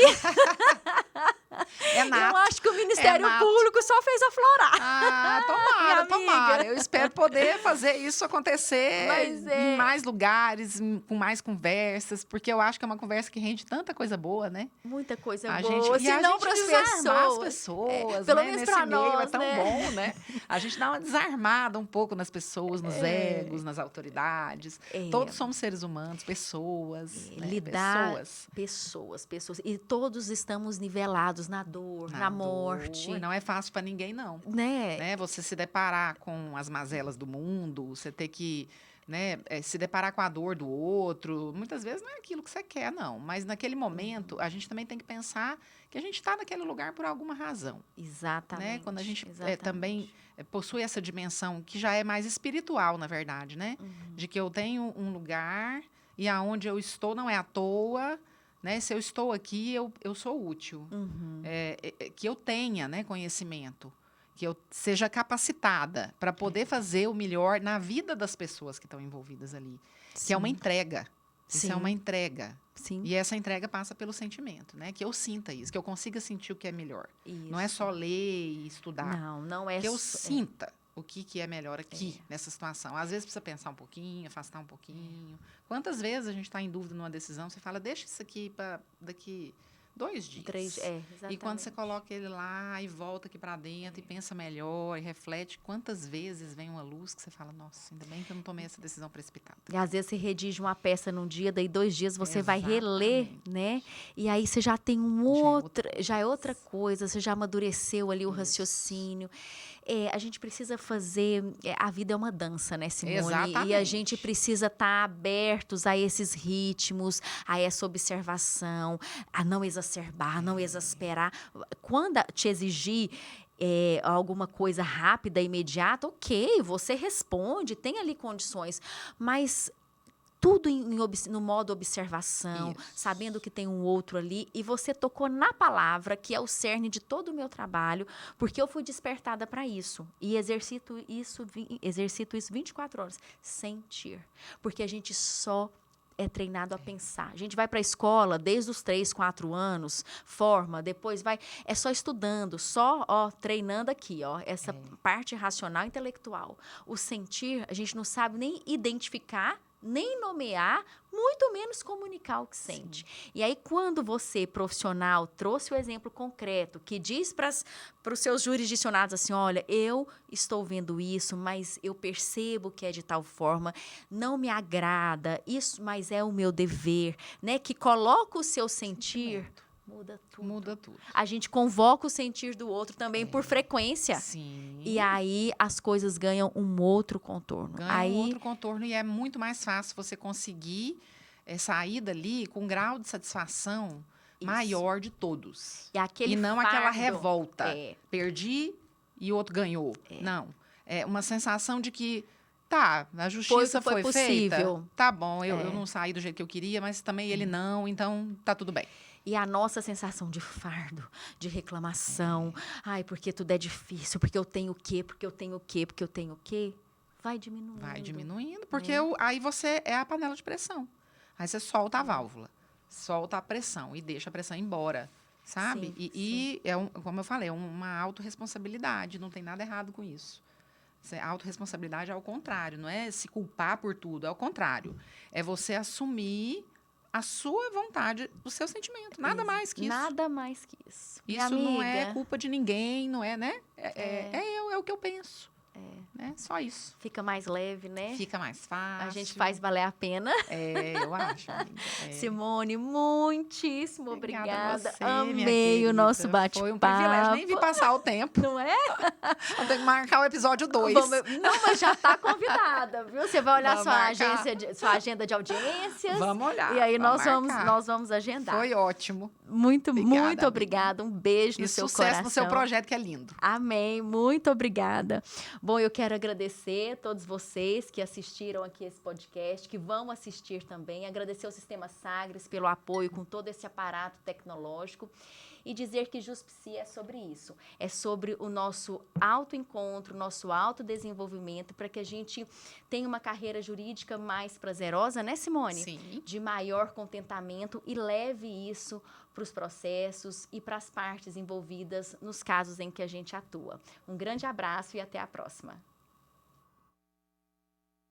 É nato. Eu acho que o Ministério Público só fez aflorar. Tomara. Eu espero poder fazer isso acontecer em mais lugares, com mais conversas, porque eu acho que é uma conversa que rende tanta coisa boa, né? Muita coisa boa. Se não para as pessoas, pelo né? menos Nesse para meio nós, é tão bom, né? A gente dá uma desarmada um pouco nas pessoas, nos egos, nas autoridades. Todos somos seres humanos, pessoas, né? Lidar pessoas. E todos estamos nivelados na dor, na morte. Não é fácil para ninguém, não. Né? Você se deparar com as mazelas do mundo, você ter que, né, se deparar com a dor do outro. Muitas vezes não é aquilo que você quer, não. Mas naquele momento, a gente também tem que pensar que a gente está naquele lugar por alguma razão. Exatamente. Né? Quando a gente também possui essa dimensão que já é mais espiritual, na verdade, né? De que eu tenho um lugar e aonde eu estou não é à toa. Né? Se eu estou aqui, eu sou útil. Que eu tenha, né, conhecimento, que eu seja capacitada para poder fazer o melhor na vida das pessoas que estão envolvidas ali. Sim. Que é uma entrega. Isso é uma entrega. Sim. E essa entrega passa pelo sentimento, né? Que eu sinta isso, que eu consiga sentir o que é melhor. Isso. Não é só ler e estudar. Não é que eu sinta o que é melhor aqui, nessa situação. Às vezes precisa pensar um pouquinho, afastar um pouquinho. Quantas vezes a gente está em dúvida numa decisão, você fala, deixa isso aqui para daqui 2 dias. 3, exatamente. E quando você coloca ele lá e volta aqui para dentro e pensa melhor e reflete, quantas vezes vem uma luz que você fala, nossa, ainda bem que eu não tomei essa decisão precipitada. E às vezes você redige uma peça num dia, daí 2 dias você vai reler, né? E aí você já tem já é outra coisa, você já amadureceu ali o raciocínio. A gente precisa fazer... a vida é uma dança, né, Simone? Exatamente. E a gente precisa estar abertos a esses ritmos, a essa observação, a não exacerbar, a não exasperar. Quando te exigir alguma coisa rápida, imediata, ok, você responde, tem ali condições, mas... tudo no modo observação, sabendo que tem um outro ali. E você tocou na palavra, que é o cerne de todo o meu trabalho, porque eu fui despertada para isso. E exercito isso 24 horas. Sentir. Porque a gente só é treinado a pensar. A gente vai para a escola desde os 3, 4 anos, forma, depois vai... é só estudando, só treinando aqui, essa parte racional e intelectual. O sentir, a gente não sabe nem identificar, nem nomear, muito menos comunicar o que sente. Sim. E aí, quando você, profissional, trouxe o exemplo concreto, que diz para os seus jurisdicionados assim, olha, eu estou vendo isso, mas eu percebo que é de tal forma, não me agrada, isso, mas é o meu dever, né? Que coloca o seu sentir... muda tudo. A gente convoca o sentir do outro também por frequência. Sim. E aí as coisas ganham um outro contorno. Um outro contorno e é muito mais fácil você conseguir sair dali com um grau de satisfação maior de todos. E não aquela revolta. Perdi e o outro ganhou. Não. É uma sensação de que a justiça foi feita. Tá bom, eu não saí do jeito que eu queria, mas também ele não, então tá tudo bem. E a nossa sensação de fardo, de reclamação, ai, porque tudo é difícil, porque eu tenho o quê, porque eu tenho o quê, porque eu tenho o quê, vai diminuindo. Vai diminuindo, porque aí você é a panela de pressão. Aí você solta a válvula, solta a pressão e deixa a pressão embora, sabe? Sim, e como eu falei, é uma autorresponsabilidade, não tem nada errado com isso. A autorresponsabilidade é ao contrário, não é se culpar por tudo, é ao contrário. É você assumir a sua vontade, o seu sentimento. Nada mais que isso. Nada mais que isso. Isso não é culpa de ninguém, não é, né? É o que eu penso. Né? Só isso. Fica mais leve, né? Fica mais fácil. A gente faz valer a pena. Eu acho, amiga. Simone, muitíssimo obrigada. A você, Amei o nosso bate-papo. Foi um privilégio, nem vi passar o tempo. Não é? Vou ter que marcar o episódio 2. Não, mas já está convidada, viu? Você vai olhar sua agenda de audiências. Vamos olhar. E aí nós vamos agendar. Foi ótimo. Muito obrigada. Um beijo no seu coração. Sucesso no seu projeto, que é lindo. Amém. Muito obrigada. Bom, eu quero agradecer a todos vocês que assistiram aqui esse podcast, que vão assistir também. Agradecer ao Sistema Sagres pelo apoio com todo esse aparato tecnológico. E dizer que Juspsi é sobre isso. É sobre o nosso autoencontro, nosso autodesenvolvimento, para que a gente tenha uma carreira jurídica mais prazerosa, né, Simone? Sim. De maior contentamento e leve isso para os processos e para as partes envolvidas nos casos em que a gente atua. Um grande abraço e até a próxima.